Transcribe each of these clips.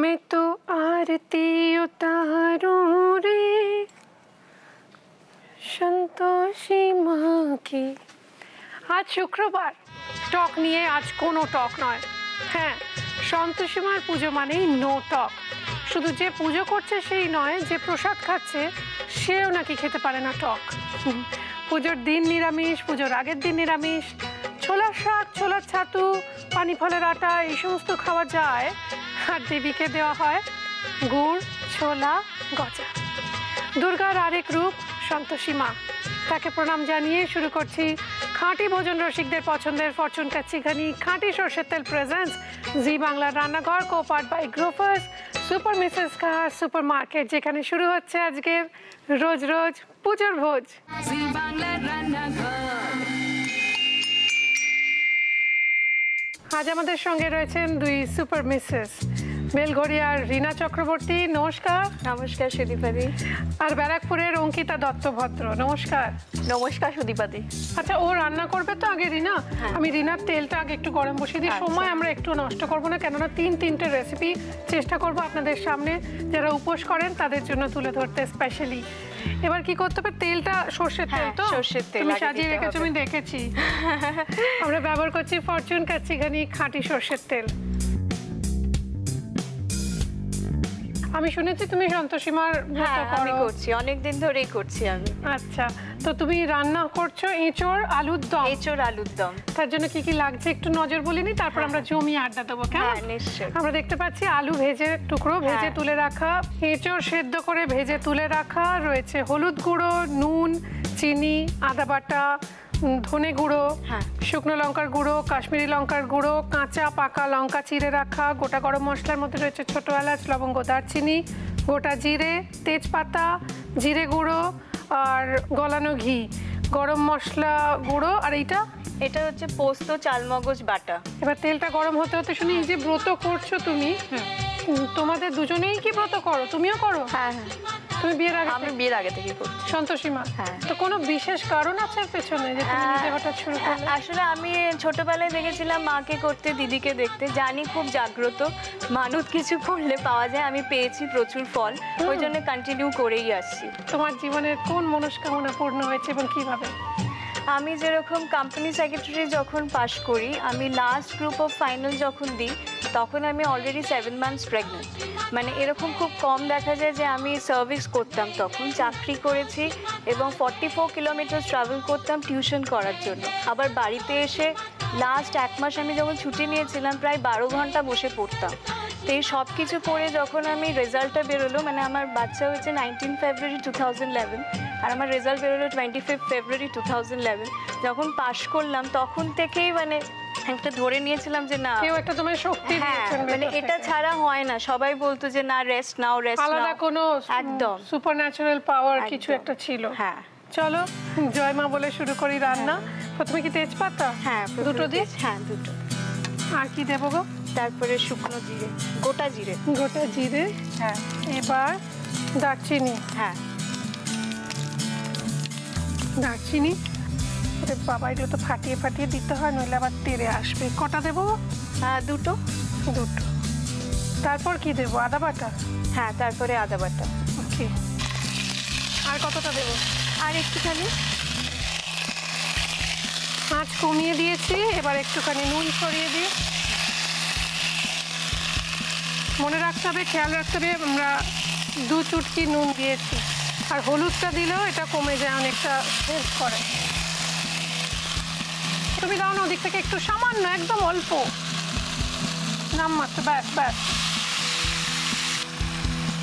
मैं तो आरती उतारूं रे संतोषी माँ की। आज शुक्रवार, टक নিয়ে আজ কোনো টক নয়। হ্যাঁ, সন্তোষী মার পুজো মানেই নো টক। শুধু যে পুজো করছে সেই নয়, যে প্রসাদ খাচ্ছে সেও নাকি খেতে পারে না টক। পুজোর দিন নিরামিষ, পুজোর আগের দিন নিরামিষ, ছোলার শাক, ছোলার ছাতু, পানি ফলের আটা এই সমস্ত খাওয়া যায়। আর দেবীকে দেওয়া হয় গুড়, ছোলা, গজা। দুর্গার আরেক রূপ সন্তোষী মা। তাকে প্রণাম জানিয়ে শুরু করছি খাঁটি ভোজন রসিকদের পছন্দের ফরচুন কাচ্চিঘানি খাঁটি সরষের তেল প্রেজেন্স জি বাংলার রান্নাঘর, কোপার্ট বাই গ্রোফার্স, সুপার মিসেস কার সুপার মার্কেট, যেখানে শুরু হচ্ছে আজকের রোজ রোজ পুজোর ভোজ। জি বাংলার রান্নাঘর। আজ আমাদের সঙ্গে রয়েছেন দুই সুপার মিসেস, বেলঘড়িয়ার রীনা চক্রবর্তী, নমস্কার। নমস্কার সুদীপাদি। আর ব্যারাকপুরের অঙ্কিতা দত্তভদ্র, নমস্কার। নমস্কার সুদীপাদি। আচ্ছা, ও রান্না করবে তো আগে রীনা? আমি রীনার তেলটা আগে একটু গরম বসিয়ে দিই। সময় আমরা একটু নষ্ট করবো না, কেননা তিনটে রেসিপি চেষ্টা করবো আপনাদের সামনে, যারা উপোস করেন তাদের জন্য তুলে ধরতে স্পেশালি। এবার কি করতে হবে? তেলটা সর্ষের তেল তো? সর্ষের তেল তুমি সাজিয়ে রেখেছো, আমি দেখেছি। আমরা ব্যবহার করছি ফরচুন কাচ্চিঘানি খাঁটি সর্ষের তেল। আমি শুনেছি তুমি সন্তোষী মার আমি করছি, অনেকদিন ধরেই করছি আমি। আচ্ছা, তো তুমি রান্না করছো এঁচোড় আলুর দম। এঁচোড় আলুর দম। তার জন্য কি কি লাগছে একটু নজর বলিনি, তারপর আমরা জমিয়ে আড্ডা দেবো। হ্যাঁ, নিশ্চয়ই। আমরা দেখতে পাচ্ছি আলু ভেজে টুকরো ভেজে তুলে রাখা, এঁচোড় সেদ্ধ করে ভেজে তুলে রাখা রয়েছে, হলুদ গুঁড়ো, নুন, চিনি, আদা বাটা, ধনে গুঁড়ো, শুকনো লঙ্কার গুঁড়ো, কাশ্মীরি লঙ্কার গুঁড়ো, কাঁচা পাকা লঙ্কা চিড়ে রাখা, গোটা গরম মশলার মধ্যে রয়েছে ছোটো এলাচ, লবঙ্গ, দারচিনি, গোটা জিরে, তেজপাতা, জিরে গুঁড়ো আর গলানো ঘি, গরম মশলা গুঁড়ো। আর এটা হচ্ছে পোস্ত চালমগজ বাটা। এবার তেলটা গরম হতে হতে শুনি এই যে ব্রত করছো তুমি, তোমাদের দুজনেই কি ব্রত করো? তুমিও করো? হ্যাঁ। তুমি বিয়ের আগে? আমি বিয়ের আগে থেকে করছি। সন্তোষী মা? হ্যাঁ। তো কোনো বিশেষ কারণ আছে পেছনে যে তুমি নিজে হঠাৎ শুরু করলে? আসলে আমি ছোটবেলায় দেখেছিলাম মাকে করতে, দিদিকে দেখতে, জানি খুব জাগ্রত, মানত কিছু করলে পাওয়া যায়। আমি পেয়েছি প্রচুর ফল, ওই জন্য কন্টিনিউ করেই আসছি। তোমার জীবনের কোন মনস্কামনা পূর্ণ হয়েছে এবং কিভাবে? আমি যেরকম কোম্পানি সেক্রেটারি যখন পাশ করি, আমি লাস্ট গ্রুপ অফ ফাইনাল যখন দিই, তখন আমি অলরেডি 7 মান্থস প্রেগনেন্ট। মানে এরকম খুব কম দেখা যায় যে আমি সার্ভিস করতাম, তখন চাকরি করেছি এবং 44 কিলোমিটার ট্রাভেল করতাম টিউশন করার জন্য। আবার বাড়িতে এসে লাস্ট 1 মাস আমি যখন ছুটি নিয়েছিলাম, প্রায় 12 ঘন্টা বসে পড়তাম। তো এই সব কিছু করে যখন আমি রেজাল্টটা বেরোলো, মানে আমার বাচ্চা হয়েছে 19 ফেব্রুয়ারি 2011, আর আমার রেজাল্ট বেরোলো 25 ফেব্রুয়ারি 2011। যখন পাশ করলাম তখন থেকেই মানে একটা ধরে নিয়েছিলাম যে না, কেউ একটা তোমার শক্তি দিয়েছে, মানে এটা ছাড়া হয় না। সবাই বলতো যে না, রেস্ট নাও, রেস্ট নাও। আলাদা কোনো একদম সুপারন্যাচারাল পাওয়ার কিছু একটা ছিল। হ্যাঁ। চলো জয় মা বলে শুরু করি রান্না। প্রথমে কি তেজপাতা? হ্যাঁ, দুটো দিই? হ্যাঁ, দুটো। আর কি দেবো গো? তারপরে শুকনো জিরে, গোটা জিরে। গোটা জিরে। হ্যাঁ। এবার দারচিনি। হ্যাঁ, দারচিনি। বাবা, এগুলো তো ফাটিয়ে ফাটিয়ে দিতে হয়, নইলে আবার তেড়ে আসবে। কটা দেবো? দুটো। তারপর কি দেবো? আদা বাটা? হ্যাঁ, তারপরে আদা বাটা। ওকে। আর কতটা দেবো? আর একটুখানি। আঁচ কমিয়ে দিয়েছি, এবার একটুখানি নুন ছড়িয়ে দিই। মনে রাখতে হবে, খেয়াল রাখতে হবে, আমরা 2 চুটকি নুন দিয়েছি, আর হলুদটা দিলেও এটা কমে যায়, অনেকটা হেল্প করে। তুমি দাও না ওদিক থেকে একটু, সামান্য, একদম অল্প, নামমাত্র, ব্যাস ব্যাস।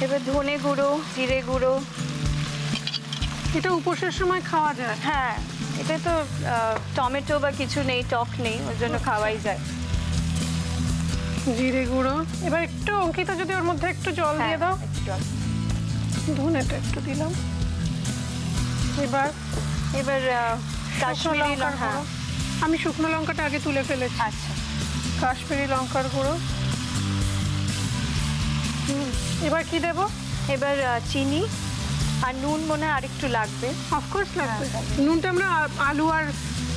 এবার ধনে গুঁড়ো, জিরে গুঁড়ো। এটা উপোসের সময় খাওয়া যায়? হ্যাঁ, এটা তো টমেটো বা কিছু নেই, টক নেই, ওর জন্য খাওয়াই যায়। জিরে গুঁড়ো। এবার একটু অঙ্কিতা যদি ওর মধ্যে একটু জল দিয়ে দাও। ধনেটা একটু দিলাম। এবার কাশ্মীরি লঙ্কা। আমি শুকনো লঙ্কাটা আগে তুলে ফেলেছি। আচ্ছা। কাশ্মীরি লঙ্কার গুঁড়ো। এবার কি দেব? এবার চিনি আর নুন মনে হয় আরেকটু লাগবে। অফকোর্স লাগবে। নুনটা আমরা আলু আর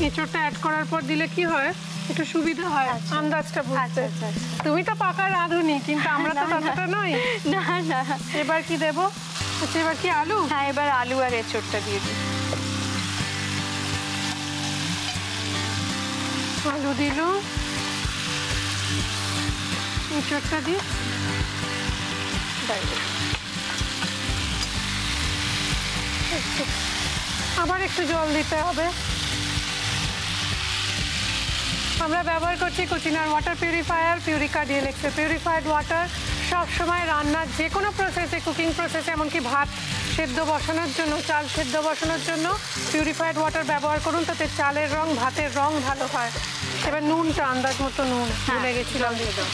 এঁচোড়টা অ্যাড করার পর দিলে কি হয়, একটু সুবিধা হয় আন্দাজটা বুঝতে। তুমি তো পাকা রাঁধুনি, কিন্তু আমরা তো ততটা নই। না না। এবার কি দেবো? আচ্ছা, এবার কি আলু? হ্যাঁ, এবার আলু আর এঁচোড়টা দিয়ে দিই। আলু দিল, এঁচোড়টা দিই, আবার একটু জল দিতে হবে। আমরা ব্যবহার করছি কুচিনার water purifier Purica DLX. Purified water সবসময় রান্নার যে কোনো প্রসেসে, কুকিং প্রসেসে, এমনকি ভাত সেদ্ধ বসানোর জন্য, চাল সেদ্ধ বসানোর জন্য পিউরিফাইড ওয়াটার ব্যবহার করুন, তাতে চালের রং, ভাতের রং ভালো হয়। এবার নুনটা আন্দাজ মতো নুন ভুলে গেছিলাম দিয়ে দাও।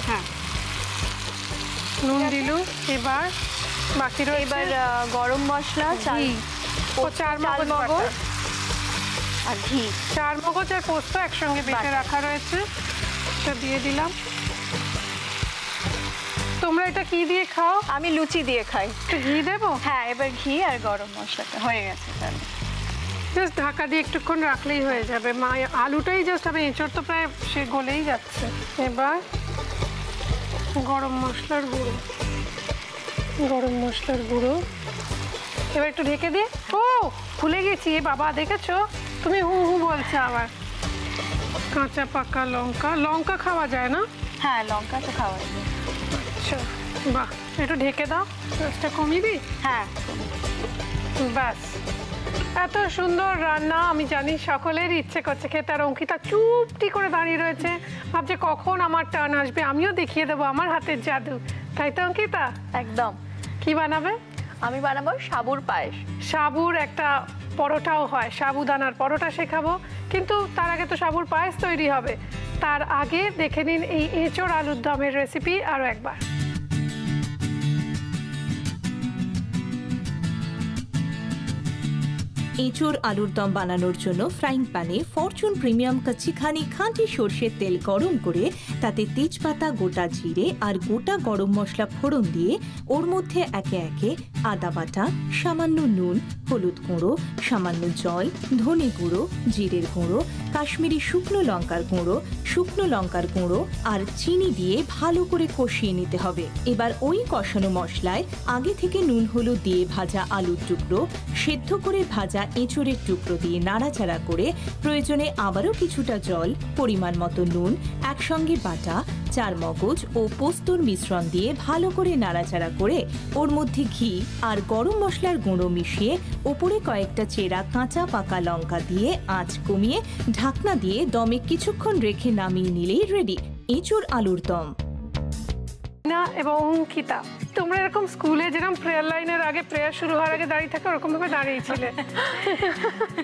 হ্যাঁ, নুন দিলু। এবার বাকি রয়েছে এবার গরম মশলা, চার মগজ আর ঘি। 4 মগজ আর পোস্ত একসঙ্গে বেটে রাখা রয়েছে, এটা দিয়ে দিলাম। তোমরা এটা কি দিয়ে খাও? আমি লুচি দিয়ে খাই। একটু ঘি দেবো? হ্যাঁ, এবার ঘি আর গরম মশলাটা হয়ে গেছে। জাস্ট ঢাকা দিয়ে একটুক্ষণ রাখলেই হয়ে যাবে। মা আলুটাই জাস্ট, আমি এঁচড় তো প্রায় সে গলেই যাচ্ছে। এবার গরম মশলার গুঁড়ো, এবার একটু ঢেকে দিয়ে। ও ভুলে গেছি, এ বাবা, দেখেছো তুমি হু হু বলছো আবার। কাঁচা পাকা লঙ্কা খাওয়া যায় না? হ্যাঁ, লঙ্কা তো খাওয়া যায়। আচ্ছা, বাহ, একটু ঢেকে দাও, গ্যাসটা কমিয়ে দিই। হ্যাঁ, ব্যাস, এত সুন্দর রান্না। আমি জানি সকলের ইচ্ছে করছে খেতে। আর অঙ্কিতা চুপটি করে দাঁড়িয়ে রয়েছে, ভাবছে কখন আমার টার্ন আসবে, আমিও দেখিয়ে দেবো আমার হাতের জাদু। তাই তো অঙ্কিতা? একদম। কি বানাবে? আমি বানাবো সাবুর পায়েস। সাবুর একটা পরোটাও হয়, সাবুদানার পরোটা শেখাবো, কিন্তু তার আগে তো সাবুর পায়েস তৈরি হবে। তার আগে দেখে নিন এই এঁচোড় আলুর দমের রেসিপি আরও একবার। এঁচোড় আলুর দম বানানোর জন্য ফ্রাইং প্যানে ফরচুন প্রিমিয়াম কচ্চিখানি খাঁটি সর্ষের তেল গরম করে তাতে তেজপাতা, গোটা জিরে আর গোটা গরম মশলা ফোড়ন দিয়ে ওর মধ্যে একে একে আদা বাটা, সামান্য নুন, হলুদ গুঁড়ো, সামান্য জল, ধনে গুঁড়ো, জিরের গুঁড়ো, কাশ্মীরি শুকনো লঙ্কার গুঁড়ো আর চিনি দিয়ে ভালো করে কষিয়ে নিতে হবে। এবার ওই কষানো মশলায় আগে থেকে নুন হলুদ দিয়ে ভাজা আলুর টুকরো, সেদ্ধ করে ভাজা এঁচোড়ের টুকরো দিয়ে নাড়াচাড়া করে প্রয়োজনে আবারও কিছুটা জল, পরিমাণ মতো নুন, একসঙ্গে বাটা 4 মগজ ও পোস্তর মিশ্রণ দিয়ে ভালো করে নাড়াচাড়া করে ওর মধ্যে ঘি আর গরম মশলার গুঁড়ো মিশিয়ে ওপরে কয়েকটা চেরা কাঁচা পাকা লঙ্কা দিয়ে আঁচ কমিয়ে ঢাকনা দিয়ে দমে কিছুক্ষণ রেখে নামিয়ে নিলেই রেডি এঁচোড় আলুর দম। না, এবং অঙ্কিতা, তোমরা এরকম স্কুলে যেরকম প্রেয়ার লাইনের আগে, প্রেয়ার শুরু হওয়ার আগে দাঁড়িয়ে থাকে, ওরকম ভাবে দাঁড়িয়েছিলে।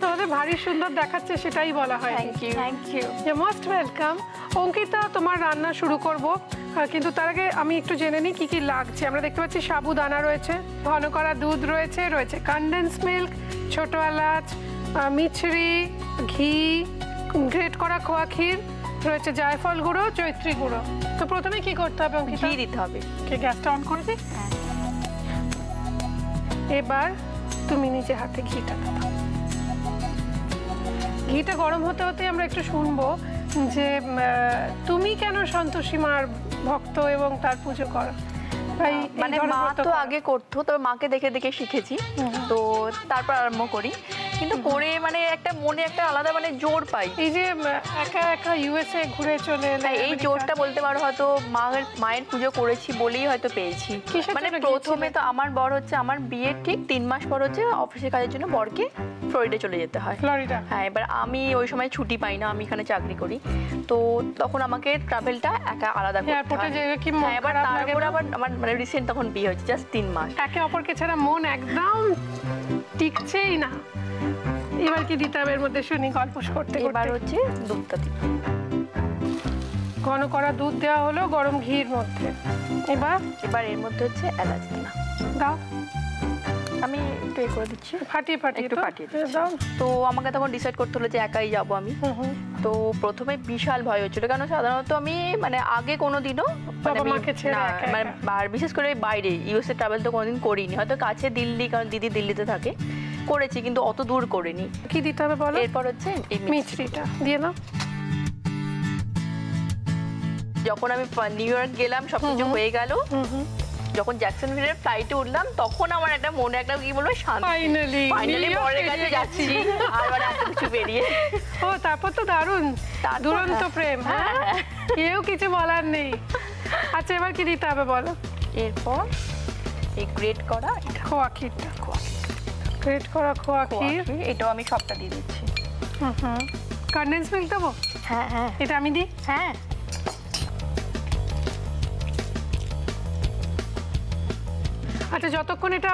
তোমাদের ভারী সুন্দর দেখাচ্ছে, সেটাই বলা হয়। Thank you. Most welcome. Ankita, তোমার রান্না শুরু করব, কিন্তু তার আগে আমি একটু জেনে নিই কি কি লাগছে। আমরা দেখতে পাচ্ছি সাবুদানা রয়েছে, ঘন করা দুধ রয়েছে, কনডেন্স মিল্ক, ছোট এলাচ, মিছরি, ঘি, গ্রেট করা খোয়া ক্ষীর রয়েছে, জায়ফল গুঁড়ো, জয়ত্রী গুঁড়ো। তো প্রথমে কি করতে হবে অঙ্কিতা? ঘি দিতে হবে। গ্যাসটা অন করে দিই। এবার তুমি নিজে হাতে ঘিটা দাও। ঘিটা গরম হতে হতে আমরা একটু শুনবো যে তুমি কেন সন্তোষী মার ভক্ত এবং তার পুজো করো। মানে মা তো আগে করতো, তবে মাকে দেখে দেখে শিখেছি, তো তারপর আরম্ভ করি। কিন্তু করে মানে একটা মনে একটা আলাদা মানে জোর পাই। এই যে একা একা ইউএসএ ঘুরে চলে এলে, এই জোরটা বলতে পারো হয়তো মায়ের পুজো করেছি বলেই হয়তো পেয়েছি। মানে প্রথমে তো আমার বর হচ্ছে, আমার বিয়ের ঠিক 3 মাস পর হচ্ছে অফিসের কাজের জন্য বরকে ফ্লোরিডা চলে যেতে হয়, ফ্লোরিডা। হ্যাঁ, এবার আমি ওই সময় ছুটি পাই না, আমি এখানে চাকরি করি, তো তখন আমাকে ট্রাভেলটা একা আলাদা করতে হয়। হ্যাঁ, এবার তারপর আবার আমার মানে রিসেন্ট তখন বিয়ে হয়েছে, জাস্ট 3 মাস। একে অপরকে ছাড়া মন একদম টিকছেই না। এবার কি দিতে হবে এর মধ্যে শুনি, গল্প করতে? এবার হচ্ছে দুধটা দিই। ঘন করা দুধ দেওয়া হলো গরম ঘির মধ্যে। এবার এর মধ্যে হচ্ছে এলাচ দাও। আমি একটু এ করে দিচ্ছি, ফাটিয়ে ফাটিয়ে একটু তো? ফাটিয়ে দিচ্ছি। দাও। তো আমাকে তখন ডিসাইড করতে হলো যে একাই যাব আমি। তো প্রথমে বিশাল ভয় হচ্ছিল, কারণ সাধারণত আমি মানে আগে কোনোদিনও বাবা মাকে ছেড়ে একা মানে একা। আর বিশেষ করে বাইরে ইউএসএ ট্রাভেল তো কোনোদিন করিনি, হয়তো কাছে দিল্লি, কারণ দিদি দিল্লিতে থাকে, করেছি কিন্তু অত দূর করিনি। কি দিতে হবে বলো? এরপর হচ্ছে এই মিছরিটা দিয়ে নাও। যখন আমি নিউ ইয়র্ক গেলাম সবকিছু হয়ে গেল, যখন জ্যাকসনভিলের ফ্লাইটে উঠলাম তখন আমার একটা মনে একটা কি বলবো শান্তি, ফাইনালি ফাইনালি বরের কাছে যাচ্ছি আর মানে এত কিছু বেরিয়ে। ও তারপর তো দারুণ, তারপর দুরন্ত প্রেম। হ্যাঁ, হ্যাঁ। কেউ কিছু বলার নেই। আচ্ছা এবার কি দিতে হবে বলো? এরপর এই গ্রেট করা খোয়া ক্ষীরটা, গ্রেট করা খোয়া ক্ষীর। এটাও আমি সবটা দিয়ে দিচ্ছি। কনডেন্স মিল্ক দেবো? হ্যাঁ হ্যাঁ এটা আমি দিই? হ্যাঁ। আচ্ছা যতক্ষণ এটা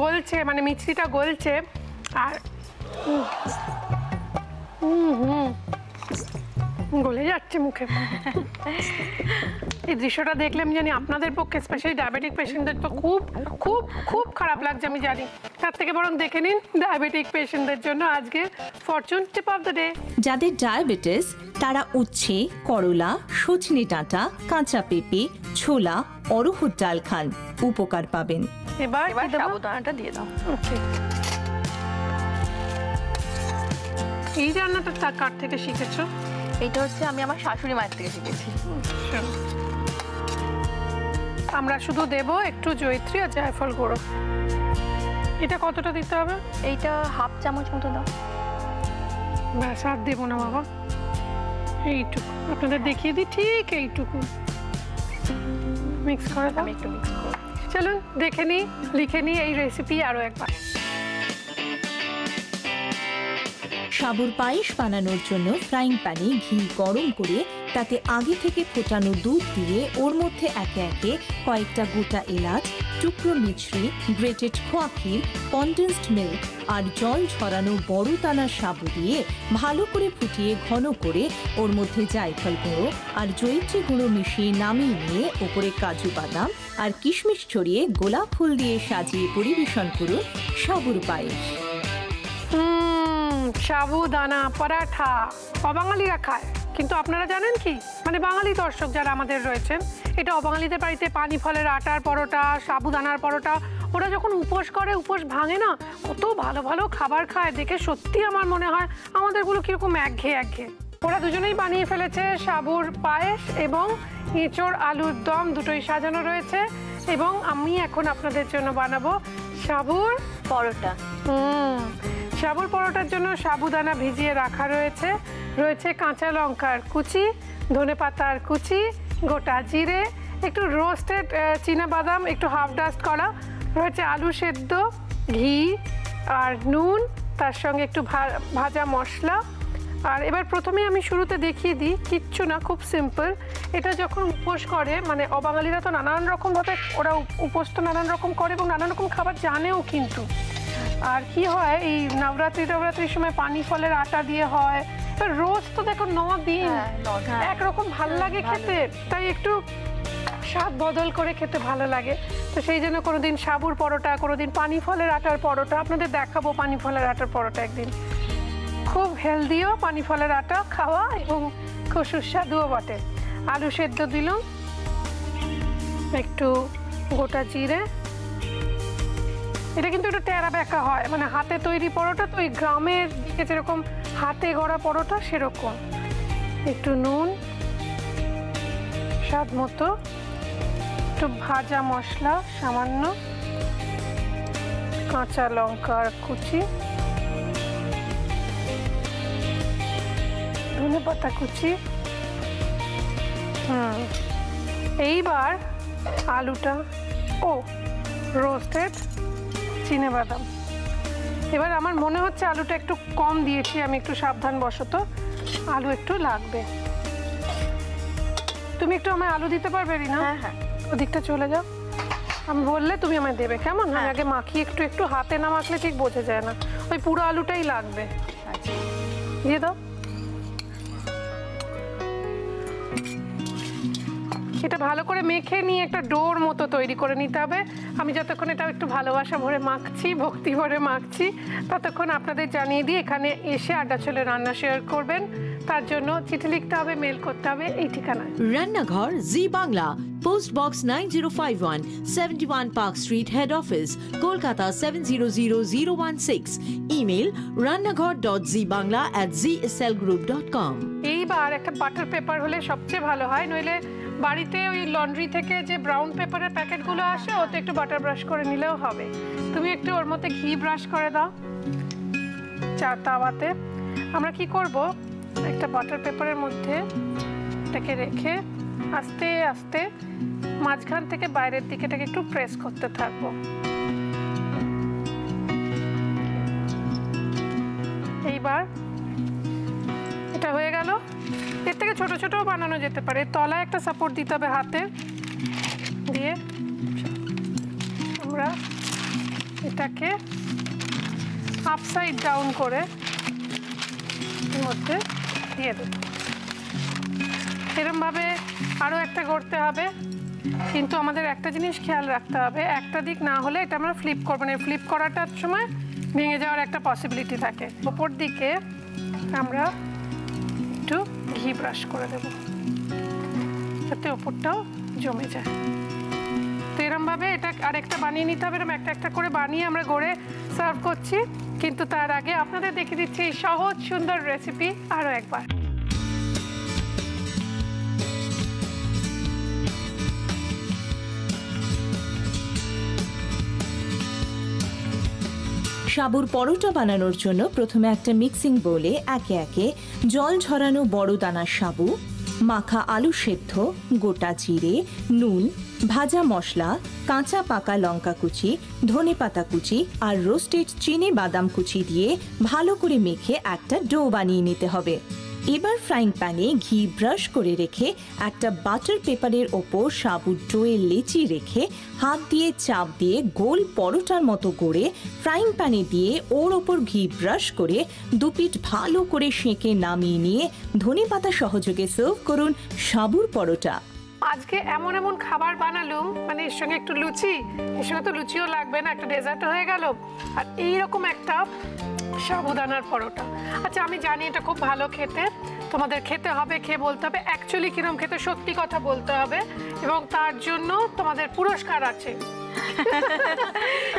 গলছে, মানে মিছরিটা গলছে আর গলে যাচ্ছে মুখে। এই দৃশ্যটা দেখলে আমি জানি আপনাদের পক্ষে, স্পেশালি ডায়াবেটিক পেশেন্টদের তো খুব খুব খুব খারাপ লাগছে আমি জানি। তার থেকে বরং দেখে নিন ডায়াবেটিক পেশেন্টদের জন্য আজকে Fortune tip of the day. যাদের ডায়াবেটিস তারা উচ্ছে, করলা, সজনে ডাঁটা, কাঁচা পেঁপে, ছোলা, অরহর ডাল খান, উপকার পাবেন। এবার এবার কি দেবো? সাবুদানাটা দিয়ে দাও। ওকে। এই রান্নাটা তার কার থেকে শিখেছো? এটা হচ্ছে আমি আমার শাশুড়ি মায়ের থেকে শিখেছি। আমরা শুধু দেব একটু জয়িত্রী আর জায়ফল গুঁড়ো। এটা কতটা দিতে হবে? এইটা হাফ চামচ মতো দাও। ব্যাস আর দেবো না বাবা, এইটুকু আপনাদের দেখিয়ে দিই, ঠিক এইটুকু মিক্স করে দাও। আমি একটু মিক্স করব। চলুন দেখে নিই, লিখে নিই এই রেসিপি আরও একবার। সাবুর পায়েস বানানোর জন্য ফ্রাইং প্যানে ঘি গরম করে তাতে আগে থেকে ফোটানো দুধ দিয়ে ওর মধ্যে একে একে কয়েকটা গোটা এলাচ, টুকরো মিছরি, গ্রেটেড খোয়া ক্ষীর, কনডেন্সড মিল্ক আর জল ঝরানো বড় দানা সাবু দিয়ে ভালো করে ফুটিয়ে ঘন করে ওর মধ্যে জায়ফল গুঁড়ো আর জয়িত্রী গুঁড়ো মিশিয়ে নামিয়ে নিয়ে ওপরে কাজু বাদাম আর কিশমিশ ছড়িয়ে গোলাপ ফুল দিয়ে সাজিয়ে পরিবেশন করুন সাবুর পায়েস। সাবুদানা পরাঠা অবাঙালিরা খায়, কিন্তু আপনারা জানেন কি, মানে বাঙালি দর্শক যারা আমাদের রয়েছেন, এটা অবাঙালিদের বাড়িতে পানি ফলের আটার পরোটা, সাবুদানার পরোটা, ওরা যখন উপোস করে, উপোস ভাঙে না, কত ভালো ভালো খাবার খায়, দেখে সত্যি আমার মনে হয় আমাদেরগুলো কীরকম একঘেয়ে একঘেয়ে। ওরা দুজনেই বানিয়ে ফেলেছে সাবুর পায়েস এবং এঁচোড় আলুর দম, দুটোই সাজানো রয়েছে। এবং আমি এখন আপনাদের জন্য বানাবো সাবুর পরোটা। সাবুর পরোটার জন্য সাবুদানা ভিজিয়ে রাখা রয়েছে, রয়েছে কাঁচা লঙ্কার কুচি, ধনেপাতার কুচি, গোটা জিরে, একটু রোস্টেড চীনাবাদাম, একটু হাফ ডাস্ট করা, রয়েছে আলু সেদ্ধ, ঘি আর নুন, তার সঙ্গে একটু ভাজা মশলা। আর এবার প্রথমে আমি শুরুতে দেখিয়ে দিই, কিচ্ছু না, খুব সিম্পল। এটা যখন উপোস করে, মানে অবাঙালিরা তো নানান রকমভাবে ওরা উপোস তো নানান রকম করে এবং নানান রকম খাবার জানেও কিন্তু। আর কি হয়, এই নবরাত্রির সময় পানি ফলের আটা দিয়ে হয়, রোজ তো দেখো 9 দিন একরকম ভালো লাগে খেতে, তাই একটু স্বাদ বদল করে খেতে ভালো লাগে। তো সেই জন্য কোনোদিন সাবুর পরোটা, কোনোদিন পানি ফলের আটার পরোটা, আপনাদের দেখাবো পানি ফলের আটার পরোটা একদিন। খুব হেলদিও পানি ফলের আটা খাওয়া এবং খুব সুস্বাদুও বটে। আলু সেদ্ধ দিলাম, একটু গোটা জিরে, এটা কিন্তু একটু টেরা বেঁকা হয়, মানে হাতে তৈরি পরোটা তো, ওই গ্রামের দিকে যেরকম হাতে গড়া পরোটা সেরকম। একটু নুন স্বাদ মতো, একটু ভাজা মশলা সামান্য, কাঁচা লঙ্কার কুচি, ধনেপাতা কুচি। এইবার আলুটা, রোস্টেড চিনেবাদাম। এবার আমার মনে হচ্ছে আলুটা একটু কম দিয়েছি আমি, একটু সাবধান বশত, আলু একটু লাগবে। তুমি একটু আমায় আলু দিতে পারবে রিনা? হ্যাঁ হ্যাঁ, ওদিকটা চলে যাও, আমি বললে তুমি আমায় দেবে, কেমন? আমি আগে মাখিয়ে একটু একটু হাতে না মাখলে ঠিক বোঝা যায় না, ওই পুরো আলুটাই লাগবে। আচ্ছা দিয়ে দাও। এটা ভালো করে মেখে নিয়ে একটা ডোর মতো তৈরি করে নিতে হবে। আমি যতক্ষণ এটা একটু ভালোবাসা ভরে মাখছি, ভক্তি ভরে মাখছি, ততক্ষণ আপনাদের জানিয়ে দিই এখানে এসে আড্ডা চলে রান্না শেয়ার করবেন। তার জন্য চিঠি লিখতে হবে, মেল করতে হবে এই ঠিকানায়। Rannaghar Zee Bangla, post box 9051, 71 Park Street, head office, Kolkata 700016। Email rannaghar.zbangla@zslgroup.com। এইবার একটা বাটার পেপার হলে সবচেয়ে ভালো হয়, নইলে বাড়িতে ওই লন্ড্রি থেকে যে ব্রাউন পেপারের প্যাকেটগুলো আসে ওতে একটু বাটার ব্রাশ করে নিলেও হবে। তুমি একটু ওর মধ্যে ঘি ব্রাশ করে দাও তাওয়াতে। আমরা কি করব, একটা বাটার পেপারের মধ্যে এটাকে রেখে আস্তে আস্তে মাঝখান থেকে বাইরের দিকে এটাকে একটু প্রেস করতে থাকবো। এইবার এটা হয়ে গেল। এর থেকে ছোট ছোট বানানো যেতে পারে। তলায় একটা সাপোর্ট দিতে হবে হাতে দিয়ে আমরা এটাকে আপসাইড ডাউন করে এর মধ্যে দিয়ে দেব। এরমভাবে আরও একটা করতে হবে, কিন্তু আমাদের একটা জিনিস খেয়াল রাখতে হবে, একটা দিক না হলে এটা আমরা ফ্লিপ করবো না। ফ্লিপ করাটার সময় ভেঙে যাওয়ার একটা পসিবিলিটি থাকে। ওপর দিকে আমরা একটু ঘি ব্রাশ করে দেব যাতে ওপরটাও জমে যায়। তো এরমভাবে এটা আরেকটা বানিয়ে নিতে হবে। এরকম একটা একটা করে বানিয়ে আমরা গড়ে সার্ভ করছি, কিন্তু তার আগে আপনাদের দেখিয়ে দিচ্ছি এই সহজ সুন্দর রেসিপি আরও একবার। সাবুর পরোটা বানানোর জন্য প্রথমে একটা মিক্সিং বোলে একে একে জল ঝরানো বড় দানার সাবু, মাখা আলু সেদ্ধ, গোটা জিরে, নুন, ভাজা মশলা, কাঁচা পাকা লঙ্কা কুচি, ধনেপাতা কুচি আর রোস্টেড চিনি বাদাম কুচি দিয়ে ভালো করে মেখে একটা ডো বানিয়ে নিতে হবে। এবার ফ্রাইং প্যানে ঘি ব্রাশ করে রেখে একটা বাটার পেপারের ওপর সাবুর ডোয়ে লেচি রেখে হাত দিয়ে চাপ দিয়ে গোল পরোটার মতো গড়ে ফ্রাইং প্যানে দিয়ে ওর ওপর ঘি ব্রাশ করে দুপিঠ ভালো করে সেঁকে নামিয়ে নিয়ে ধনেপাতা সহযোগে সার্ভ করুন সাবুর পরোটা। আজকে এমন এমন খাবার বানালুম, মানে এর সঙ্গে একটু লুচি, এর সঙ্গে তো লুচিও লাগবে না, একটা ডেজার্ট হয়ে গেল, আর এইরকম একটা সাবুদানার পরোটা। আচ্ছা আমি জানি এটা খুব ভালো খেতে, তোমাদের খেতে হবে, খেয়ে বলতে হবে অ্যাকচুয়ালি কিরম খেতে, সত্যি কথা বলতে হবে, এবং তার জন্য তোমাদের পুরস্কার আছে।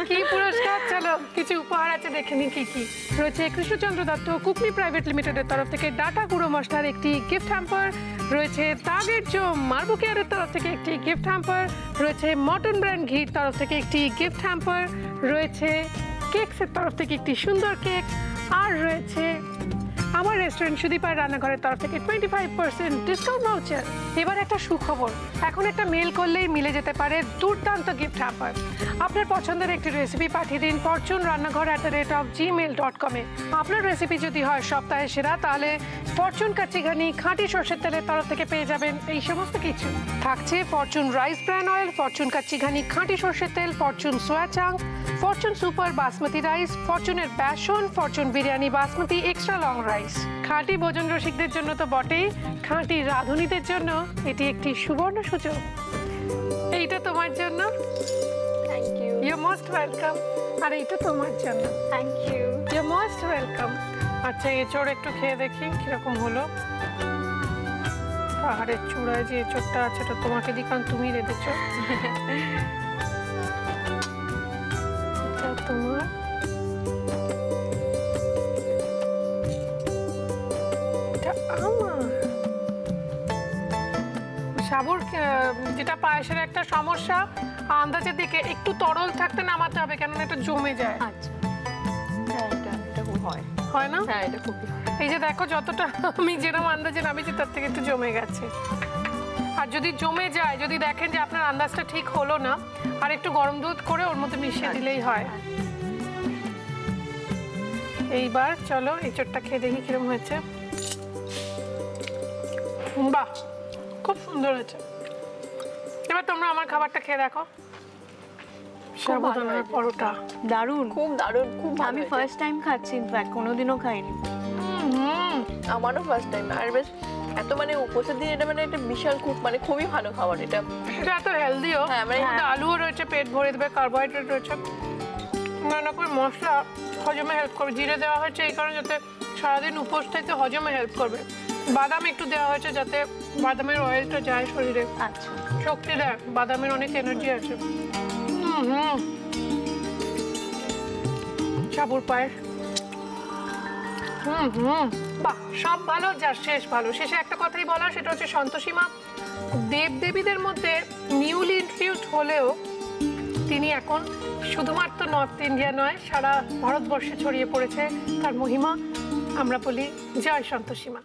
কি পুরস্কার? চলো কিছু উপহার আছে, দেখে নি কি কি রয়েছে। কৃষ্ণচন্দ্র দত্ত কুকনি প্রাইভেট লিমিটেডের তরফ থেকে ডাটা গুঁড়ো মশলার একটি গিফট হ্যাম্পার রয়েছে, দাগের জম মার্বু কেয়ারের তরফ থেকে একটি গিফট হ্যাম্পার রয়েছে, মটন ব্র্যান্ড ঘির তরফ থেকে একটি গিফট হ্যাম্পার রয়েছে, কেকসের তরফ থেকে একটি সুন্দর কেক, আর রয়েছে আমার রেস্টুরেন্ট সুদীপার রান্নাঘরের তরফ থেকে 25% ডিসকাউন্ট ভাউচার। এবার একটা সুখবর, এখন একটা মেল করলেই মিলে যেতে পারে দুর্দান্ত গিফট হ্যাম্পার। আপনার পছন্দের একটি রেসিপি পাঠিয়ে দিন fortune@gmail.com এ। আপনার রেসিপি যদি হয় সপ্তাহে সেরা, তাহলে ফরচুন কাচ্চি ঘানি খাঁটি সরষের তেলের তরফ থেকে পেয়ে যাবেন এই সমস্ত কিছু। থাকছে Fortune rice bran oil, Fortune কাচ্চি ঘানি খাঁটি সরষের তেল, Fortune soya chunk, Fortune super basmati rice, ফরচুনের বেসন, Fortune biryani basmati extra long rice. খাঁটি ভোজন রসিকদের জন্য তো বটেই, খাঁটি রাঁধুনিদের জন্য এটি একটি সুবর্ণ সুযোগ। এইটা তোমার জন্য, thank you. You most welcome. আর এইটা তোমার জন্য, thank you. You most welcome. আচ্ছা এঁচড় একটু খেয়ে দেখি কিরকম হলো। পাহাড়ের চূড়ায় যে এঁচড়টা আছে এটা তোমাকে দিই, কারণ তুমি রেঁধেছ। এটা তোমার, সাবুর যেটা পায়েসের একটা সমস্যা, আন্দাজের দিকে একটু তরল থাকতে নামাতে হবে, কেননা এটা জমে যায়। আচ্ছা এটা খুব হয়, হয় না? হ্যাঁ এটা খুবই হয়। এই যে দেখো যতটা আমি যেরকম আন্দাজে নামিয়েছি তার থেকে একটু জমে গেছে। আর যদি জমে যায়, যদি দেখেন যে আপনার আন্দাজটা ঠিক হলো না, আর একটু গরম দুধ করে ওর মধ্যে মিশিয়ে দিলেই হয়। এইবার চলো এঁচড়টা খেয়ে দেখি কিরকম হয়েছে। বাহ, খুব সুন্দর হয়েছে। এবার তোমরা আমার খাবারটা খেয়ে দেখো, সাবুদানার পরোটা। দারুণ, খুব দারুণ, খুব ভালো আমি হয়েছে। ফার্স্ট টাইম খাচ্ছি, ইনফ্যাক্ট কোনোদিনও খাইনি। আমারও ফার্স্ট টাইম, আর বেশ এত মানে উপোসের দিন এটা মানে একটা বিশাল খুব মানে খুবই ভালো খাবার এটা। এটা এত হেলদিও, হ্যাঁ, মানে- এর মধ্যে আলুও রয়েছে, পেট ভরে দেবে, কার্বোহাইড্রেট রয়েছে, নানা করে মশলা হজমে হেল্প করবে। জিরে দেওয়া হয়েছে এই কারণে যাতে সারাদিন উপোস থাকতে হজমে হেল্প করবে। বাদাম একটু দেওয়া হয়েছে যাতে বাদামের অয়েলটা যায় শরীরে, আচ্ছা, শক্তি দেয়, বাদামের অনেক এনার্জি আছে। সাবুর পায়েস, বাহ, সব ভালো, যা শেষ ভালো। শেষে একটা কথাই বলা, সেটা হচ্ছে সন্তোষীমা দেবদেবীদের মধ্যে নিউলি ইন্ট্রোডিউসড হলেও তিনি এখন শুধুমাত্র নর্থ ইন্ডিয়া নয়, সারা ভারতবর্ষে ছড়িয়ে পড়েছে তার মহিমা। আমরা বলি জয় সন্তোষীমা।